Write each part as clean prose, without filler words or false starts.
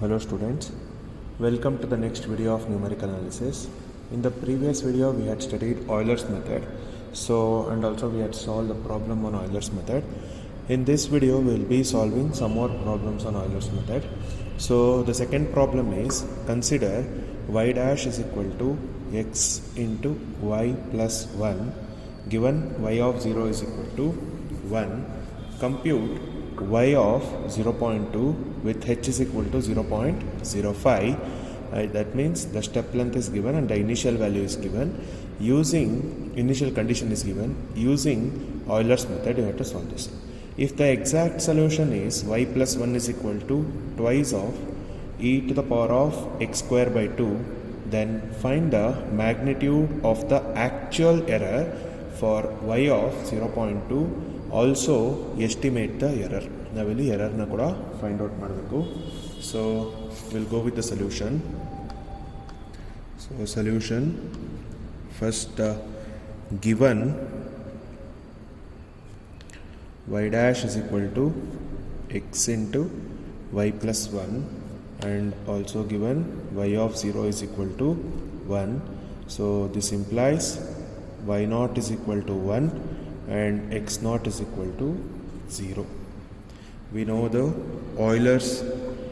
Hello students, welcome to the next video of numerical analysis. In the previous video we had studied Euler's method, and also we had solved the problem on Euler's method. In this video we will be solving some more problems on Euler's method. So the second problem is, consider y dash is equal to x into y plus 1 given y of 0 is equal to 1. Compute y of 0.2 with h is equal to 0.05. That means the step length is given and the initial value is given. Using initial condition is given. Using Euler's method you have to solve this. If the exact solution is y plus 1 is equal to twice of e to the power of x square by 2, then find the magnitude of the actual error for y of 0.2. Also estimate the error. ನಾವಿಲ್ಲಿ ಎರರ್ನ ಕೂಡ find out ಮಾಡಬೇಕು. So will go with the solution. So solution first, given y dash is equal to x into y plus 1 and also given y of 0 is equal to 1. So this implies y naught is equal to 1 and x naught is equal to 0. We know the Euler's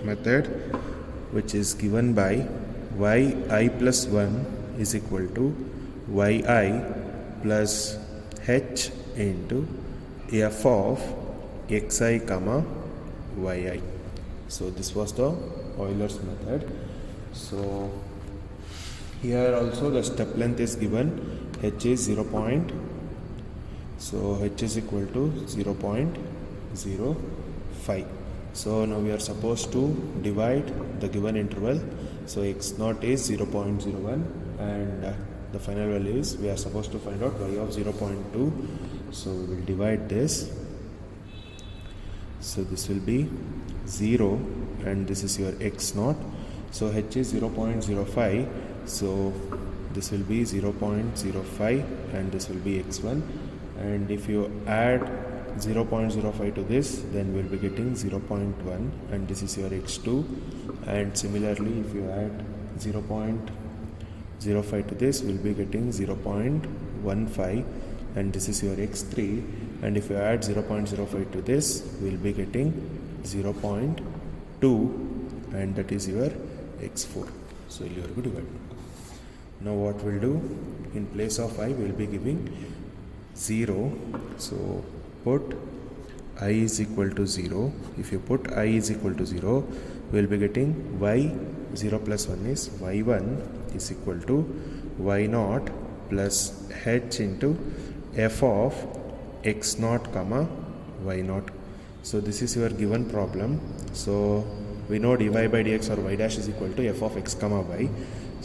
method, which is given by yi plus 1 is equal to yi plus h into f of xi comma yi. So this was the Euler's method. So here also the step length is given, h is 0. So h is equal to 0.05. So now we are supposed to divide the given interval. So x naught is 0.01 and the final value is, we are supposed to find out y of 0.2. So we will divide this. So this will be 0 and this is your x naught. So h is 0.05. So this will be 0.05 and this will be x1. And if you add 0.05 to this, then we will be getting 0.1 and this is your x2. And similarly, if you add 0.05 to this, we will be getting 0.15 and this is your x3. And if you add 0.05 to this, we will be getting 0.2 and that is your x4. So you are good to divide. Now what we'll do, in place of I we will be giving 0. So put I is equal to 0. If you put I is equal to 0, we will be getting y 0 plus 1 is y1 is equal to y naught plus h into f of x naught comma y naught. So this is your given problem. So we know dy by dx or y dash is equal to f of x comma y.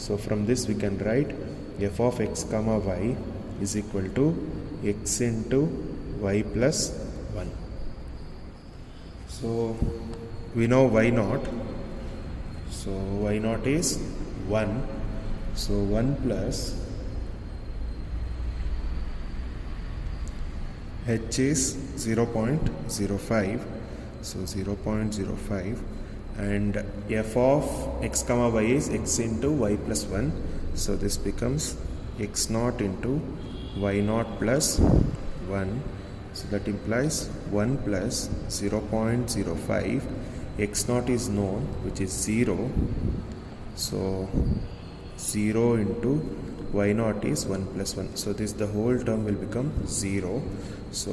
So from this we can write f of x comma y is equal to x into y plus 1. So we know y naught. So y naught is 1. So 1 plus h is 0.05. So 0.05 and f of x comma y is x into y plus 1. So this becomes x naught into y naught plus 1. So that implies 1 plus 0.05. X naught is known, which is 0. So 0 into y naught is 1 plus 1. So this, the whole term will become 0. So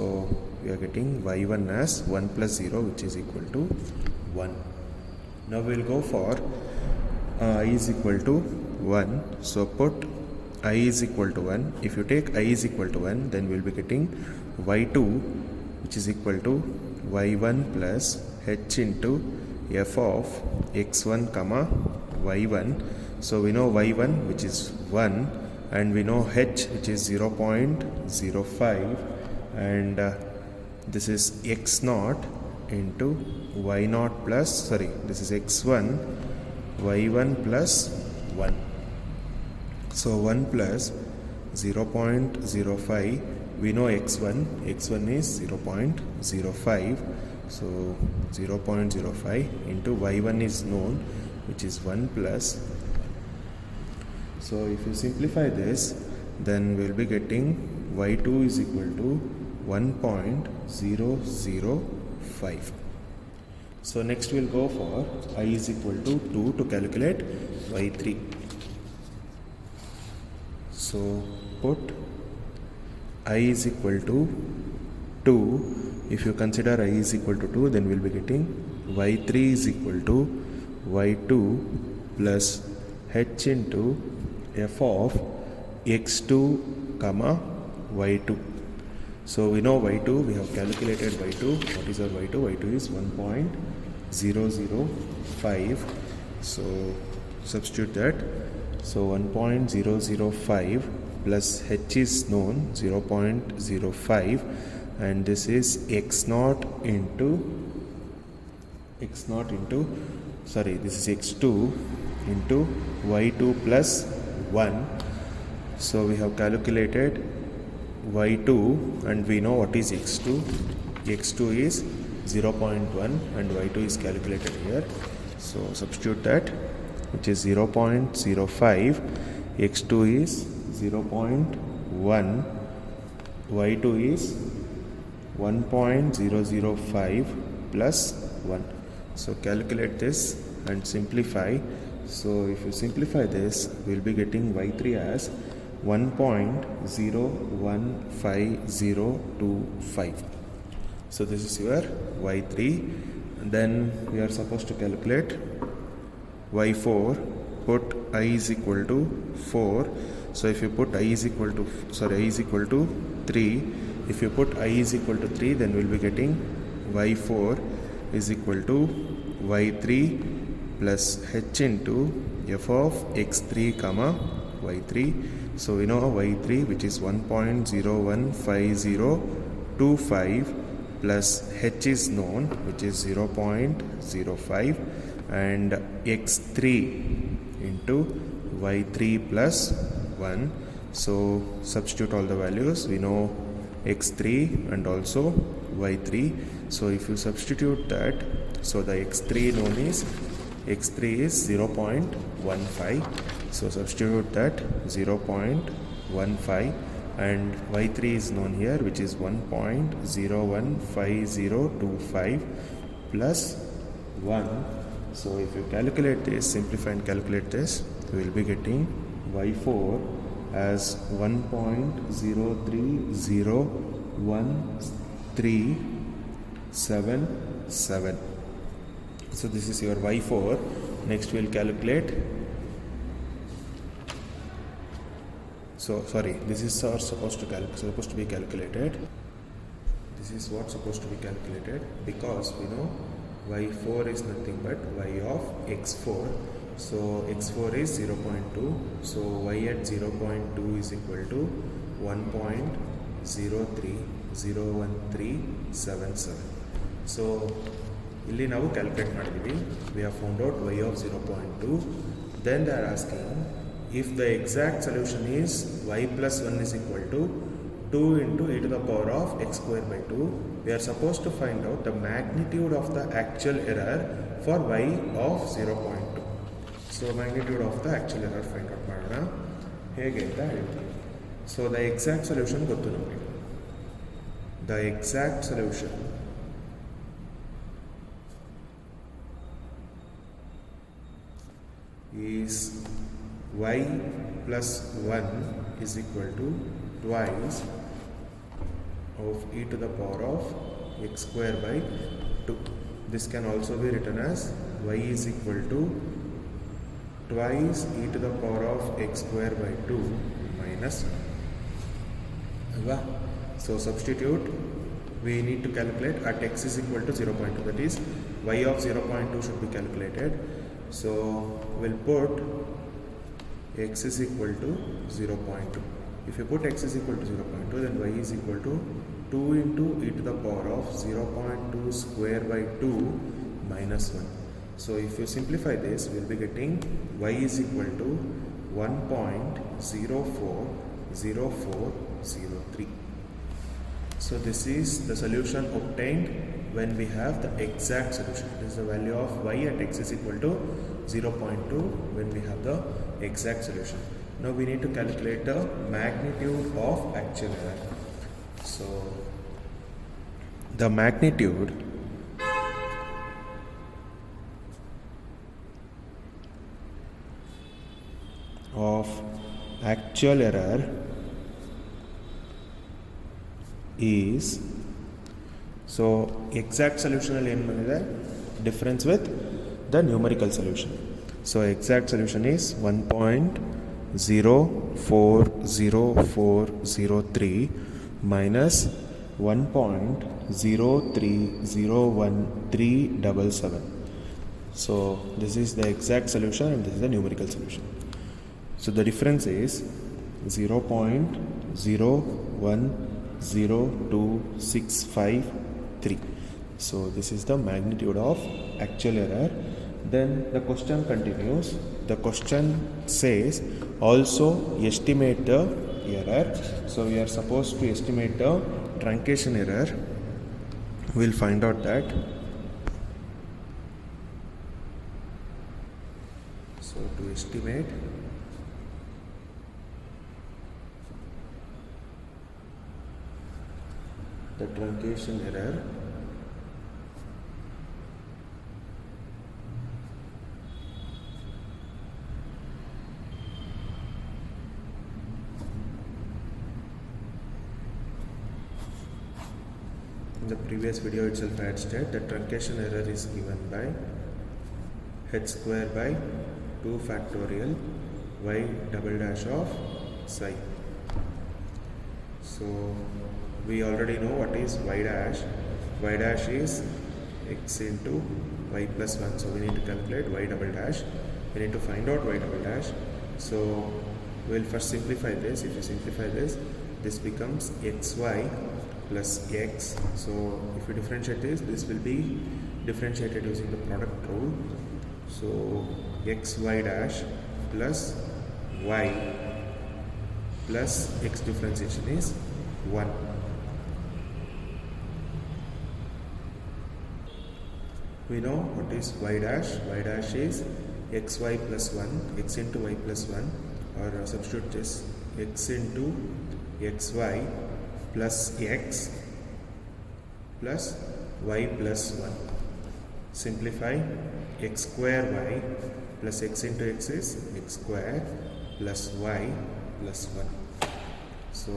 we are getting y1 as 1 plus 0, which is equal to 1. Now we will go for I is equal to 1. So put I is equal to 1. If you take I is equal to 1, then we will be getting y2, which is equal to y1 plus h into f of x1 comma y1. So we know y1, which is 1, and we know h, which is 0.05, and this is x naught into y naught plus, this is x1 y1 plus 1. So 1 plus 0.05, we know x1 is 0.05 So 0.05 into y1 is known, which is 1 plus. So if you simplify this, then we'll be getting y2 is equal to 1.005. So next we'll go for I is equal to 2 to calculate y3. So put I is equal to 2. If you consider I is equal to 2, then we'll be getting y3 is equal to y2 plus h into f of x2 comma y2. So we know y2, we have calculated y2. What is our y2? y2 is 1.005. So substitute that. So 1.005 plus h is known, 0.05, and this is x0 into this is x2 into y2 plus 1. So we have calculated y2 and we know what is x2. x2 is 0.1 and y2 is calculated here. So substitute that, which is 0.05. x2 is 0.1. y2 is 1.005 plus 1. So calculate this and simplify. So if you simplify this, we'll be getting y3 as 1.015025. So this is your y3. And then we are supposed to calculate y4. Put I is equal to 4. So if you put I is equal to 3. If you put I is equal to 3, then we'll be getting y4 is equal to y3 plus h into f of x3 comma y3. So we know y3, which is 1.015025 plus h is known, which is 0.05, and x3 into y3 plus 1. So substitute all the values. We know x3 and also y3. So if you substitute that, so the x3 known is x3 is 0.15. So substitute that 0.15, and y3 is known here, which is 1.015025 plus 1. So if you calculate this, simplify and calculate this, we will be getting y4 as 1.0301377. So this is your y4. Next we will calculate. So sorry, this is supposed to be calculated. This is what's supposed to be calculated, because we know y4 is nothing but y of x4. So x4 is 0.2. So y at 0.2 is equal to 1.0301377. So ಇಲ್ಲಿ ನಾವು calculate ಮಾಡಿದ್ವಿ. We have found out y of 0.2. Then they are asking if the exact solution is y plus 1 is equal to 2 into e to the power of x square by 2. We are supposed to find out the magnitude of the actual error for y of 0.2. So magnitude of the actual error find out ಮಾಡೋಣ ಹೇಗೆ ಅಂತ ಹೇಳ್ತೀನಿ. So the exact solution ಗೊತ್ತು ನಮಗೆ. The exact solution is y plus 1 is equal to twice of e to the power of x square by 2. This can also be written as y is equal to twice e to the power of x square by 2 minus 1. So substitute. We need to calculate at x is equal to 0.2. That is, y of 0.2 should be calculated. So we'll put x is equal to 0.2. If you put x is equal to 0.2, then y is equal to 2 into e to the power of 0.2 square by 2 minus 1. So if you simplify this, we'll be getting y is equal to 1.040403. So this is the solution obtained when we have the exact solution. This is the value of y at x is equal to 0.2 when we have the exact solution. Now we need to calculate the magnitude of actual error. So the magnitude of actual error is, so exact solution alli difference with the numerical solution. So exact solution is 1.040403 minus 1.0301377. So this is the exact solution and this is the numerical solution. So the difference is 0.010265. So this is the magnitude of actual error. Then the question continues. The question says also estimate the error. So we are supposed to estimate the truncation error. We'll find out that. So to estimate the truncation error, in the previous video itself I had said that truncation error is given by h square by 2 factorial y double dash of psi. So we already know what is y dash. Y dash is x into y plus 1. So we need to calculate y double dash. We need to find out y double dash. So we'll first simplify this. If you simplify this, this becomes xy plus x. So if you differentiate this, this will be differentiated using the product rule. So xy dash plus y plus x differentiation is 1. We know what is y dash. Y dash is xy plus 1, x into y plus 1, or substitute this x into xy plus x plus y plus 1. Simplify x square y plus x into x is x square plus y plus 1. So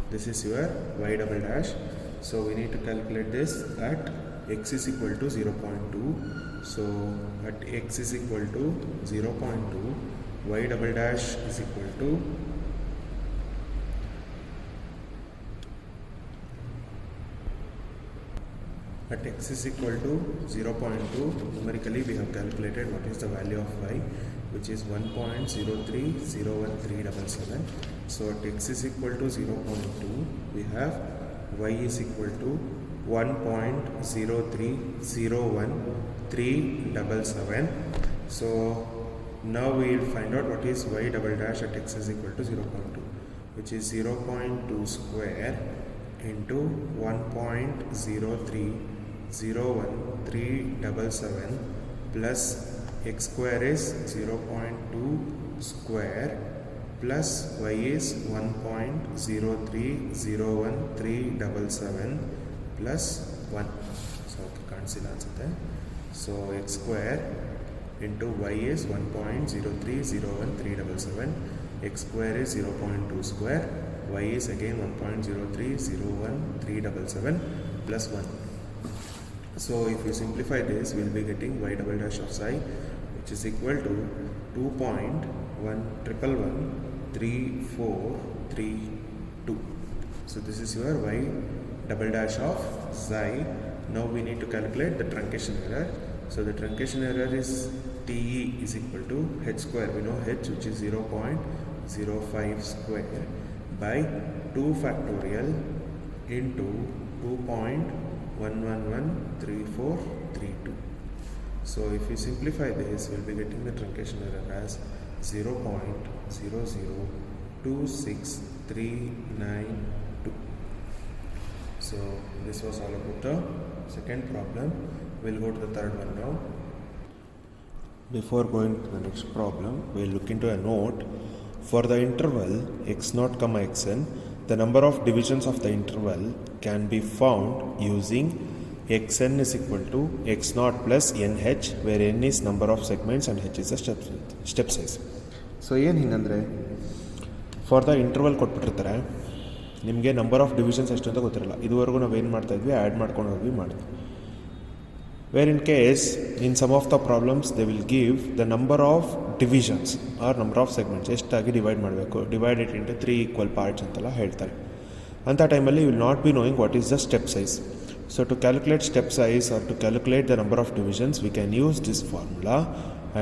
this is your y double dash. So we need to calculate this at x is equal to 0.2. So at x is equal to 0.2, y double dash is equal to at x is equal to 0.2. Numerically we have calculated what is the value of y, which is 1.0301377. So at x is equal to 0.2, we have y is equal to 1.0301377. So now we will find out what is y double dash at x is equal to 0.2, which is 0.2 square into 1.0301377 plus x square is 0.2 square plus y is 1.0301377 plus 1. So cancel answer. So x square into y is 1.0301377, x square is 0.2 square, y is again 1.0301377 plus 1. So if you simplify this, we will be getting y double dash of psi, which is equal to 2.11113432. So this is your y double dash of psi. Now we need to calculate the truncation error. So the truncation error is TE is equal to h square. We know h, which is 0.05 square by 2 factorial into 2.11133432. So if we simplify this, we'll be getting the truncation error as 0.0026392. So this was all about the Second problem, we'll go to the third one now. Before going to the next problem, we'll look into a note. For the interval x0, xn, the number of divisions of the interval can be found using xn is equal to x0 plus nh, where n is number of segments and h is the step size. So ಏನು ಹಿಂಗಂದರೆ for the interval ಕೊಟ್ಬಿಟ್ಟಿರ್ತಾರೆ, ನಿಮಗೆ number of divisions ಎಷ್ಟು ಅಂತ ಗೊತ್ತಿರಲ್ಲ. ಇದುವರೆಗೂ ನಾವೇನು ಮಾಡ್ತಾಯಿದ್ವಿ, add ಮಾಡ್ಕೊಂಡು ಹೋಗಿ ಮಾಡಿದ್ವಿ. Where in case, in some of the problems, they will give the number of divisions or number of segments. ಎಷ್ಟಾಗಿ ಡಿವೈಡ್ ಮಾಡಬೇಕು, divide it into 3 equal parts ಅಂತೆಲ್ಲ ಹೇಳ್ತಾರೆ. ಅಂಥ ಟೈಮಲ್ಲಿ you will not be knowing what is the step size. So to calculate step size or to calculate the number of divisions, we can use this formula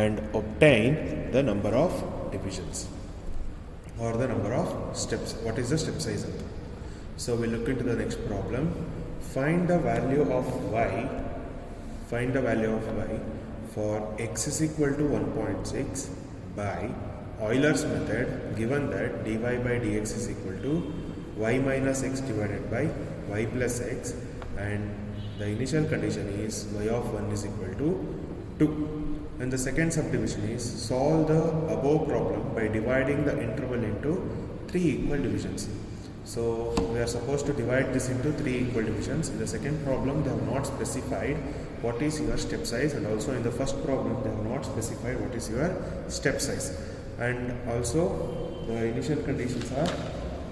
and obtain the number of divisions or the number of steps. What is the step size? So we look into the next problem. Find the value of y. Find the value of y for x is equal to 1.6 by Euler's method, given that dy by dx is equal to y minus x divided by y plus x, and the initial condition is y of 1 is equal to 2. And the second subdivision is solve the above problem by dividing the interval into 3 equal divisions. So we are supposed to divide this into 3 equal divisions. In the second problem, they have not specified what is your step size, and also in the first problem they have not specified what is your step size. And also the initial conditions are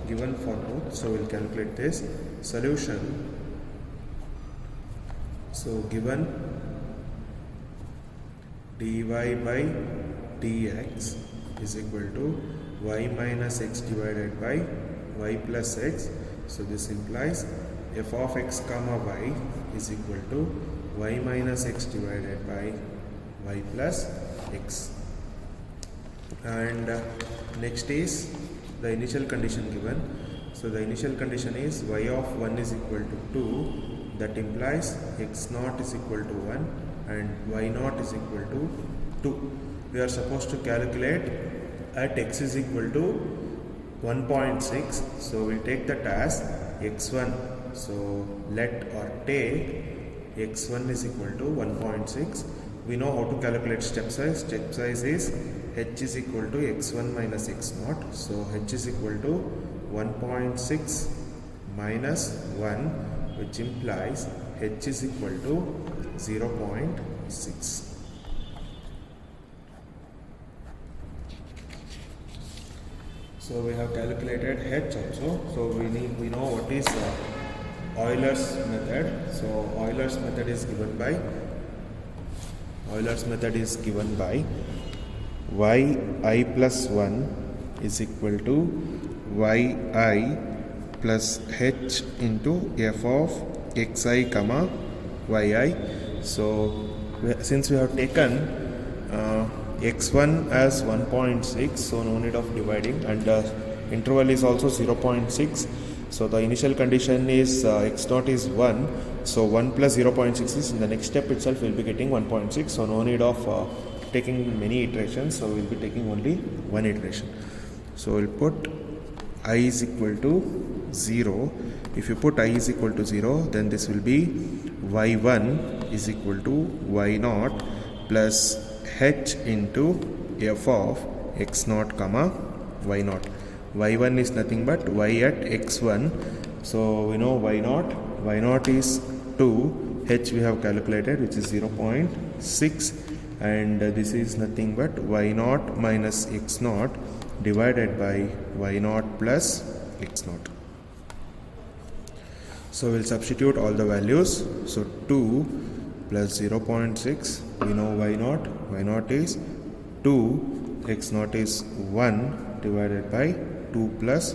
given for both. So we'll calculate this solution. So given dy by dx is equal to y minus x divided by y plus x. So this implies f of x comma y is equal to y minus x divided by y plus x. And next is the initial condition given. So the initial condition is y of 1 is equal to 2. That implies x0 is equal to 1 and y0 is equal to 2. We are supposed to calculate at x is equal to 1.6. So we'll take that as x1. So let or take x1 is equal to 1.6. We know how to calculate step size. Step size is h is equal to x1 minus x0. So h is equal to 1.6 minus 1, which implies h is equal to 0.6. So we have calculated h also. So we know what is Euler's method. So Euler's method is given by yi plus 1 is equal to yi plus h into f of xi comma yi. So since we have taken x1 as 1.6, so no need of dividing, and interval is also 0.6. So the initial condition is x0 is 1, so 1 plus 0.6 is in the next step itself we'll be getting 1.6. So no need of taking many iterations, so we'll be taking only one iteration. So we'll put I is equal to 0. If you put I is equal to 0, then this will be y1 is equal to y0 plus h into f of x0 comma y0. y1 is nothing but y at x1. So we know y0 is 2, h we have calculated, which is 0.6, and this is nothing but y0 minus x0 divided by y0 plus x0. So we'll substitute all the values. So 2 plus 0.6, we know y0 is 2, x0 is 1 divided by 2 plus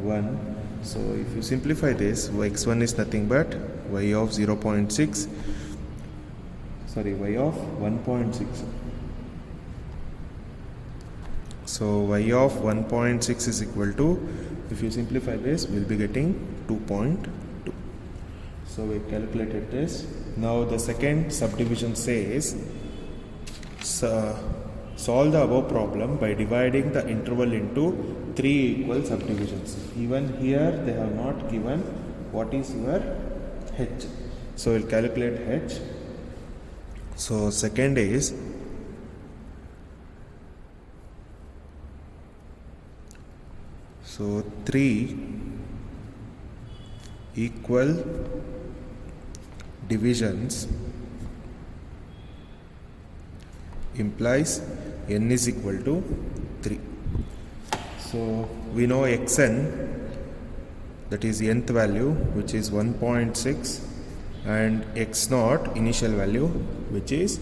1. So if you simplify this, x1 is nothing but y of 1.6. So y of 1.6 is equal to, if you simplify this, we'll be getting 2.2. So we calculated this. Now the second subdivision says solve the above problem by dividing the interval into 3 equal subdivisions. Even here they have not given what is your h. So we'll calculate h. So second is so 3 equal divisions implies n is equal to 3. So we know xn, that is nth value, which is 1.6, and x naught initial value, which is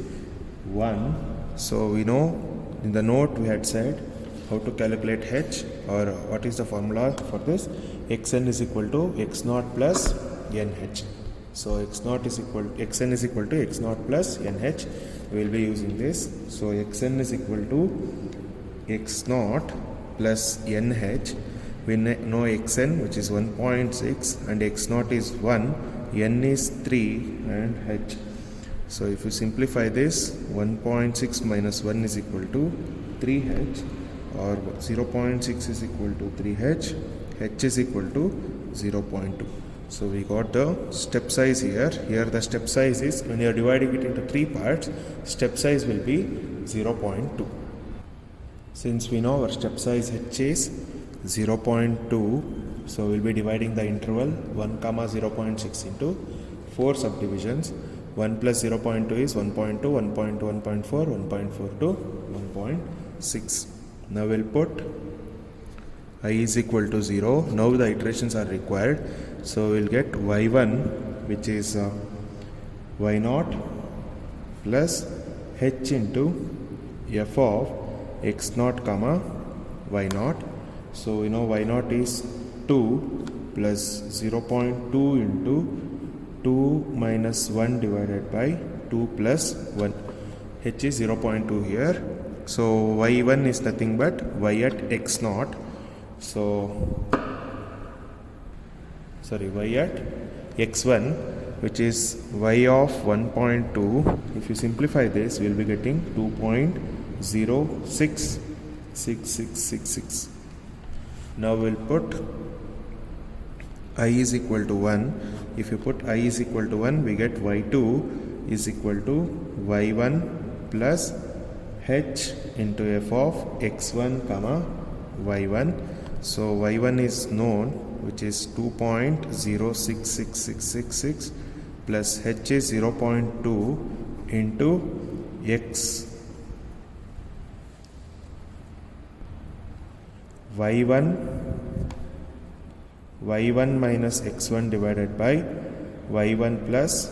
1. So we know in the note we had said how to calculate h, or what is the formula for this. Xn is equal to x naught plus nh. So xn is equal to x naught plus nh. We will be using this. So xn is equal to x naught plus nh. We know xn, which is 1.6, and x naught is 1, n is 3, and h. So if you simplify this, 1.6 minus 1 is equal to 3h, or 0.6 is equal to 3h, h is equal to 0.2. So we got the step size here. Here the step size is, when you are dividing it into 3 parts, step size will be 0.2. Since we know our step size h is 0.2, so we'll be dividing the interval 1 comma 0.6 into 4 subdivisions. 1 plus 0.2 is 1.2, 1.2, 1.4, 1.4 to 1.6. Now we'll put I is equal to 0. Now the iterations are required. So we'll get y1, which is y0 plus h into f of x0 comma y0. So we know y0 is 2 plus 0.2 into 2 minus 1 divided by 2 plus 1. H is 0.2 here. So y1 is nothing but y at x0. So y at x1, which is y of 1.2. If you simplify this, we will be getting 2.066666. Now we'll put I is equal to 1. If you put I is equal to 1, we get y2 is equal to y1 plus h into f of x1 comma y1. So y1 is known, which is 2.066666 plus h is 0.2 into x y1 minus x1 divided by y1 plus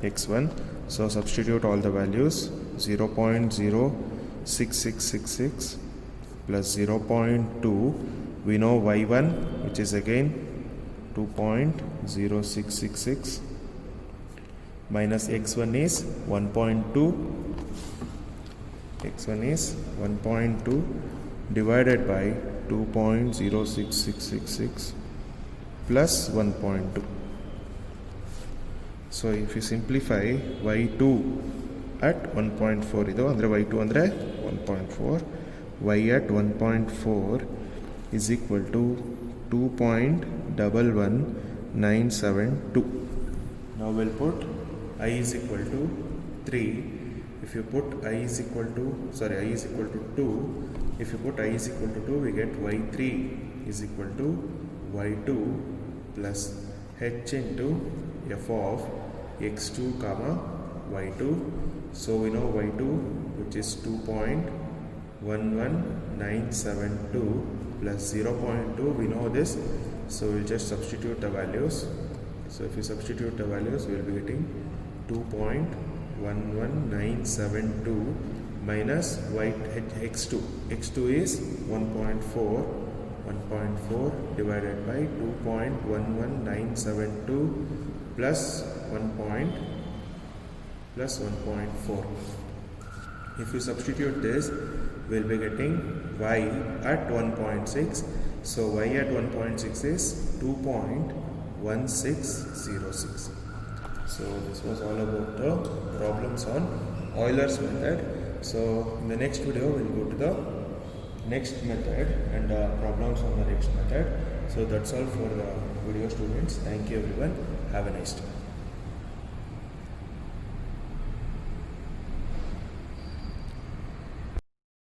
x1. So substitute all the values. 0.06666 plus 0.2. We know y1, which is again 2.0666, minus x1 is 1.2. x1 is 1.2 divided by 2.06666 plus 1.2. So if you simplify y2 at 1.4, idu andre y2 andre 1.4, y at 1.4 is equal to 2.11972. Now we'll put I is equal to 3. If you put I is equal to 2, if you put I is equal to 2, we get y3 is equal to y2 plus h into f of x2 comma y2. So we know y2, which is 2.11972 plus 0.2. We know this, so we'll just substitute the values. So if you substitute the values, we'll be getting 2.11972 minus x2. x2 is 1.4 divided by 2.11972 plus 1.4. If you substitute this, we'll be getting y at 1.6. So y at 1.6 is 2.1606. So this was all about the problems on Euler's method. So in the next video, we'll go to the next method and problems on the next method. So that's all for the video, students. Thank you everyone. Have a nice day.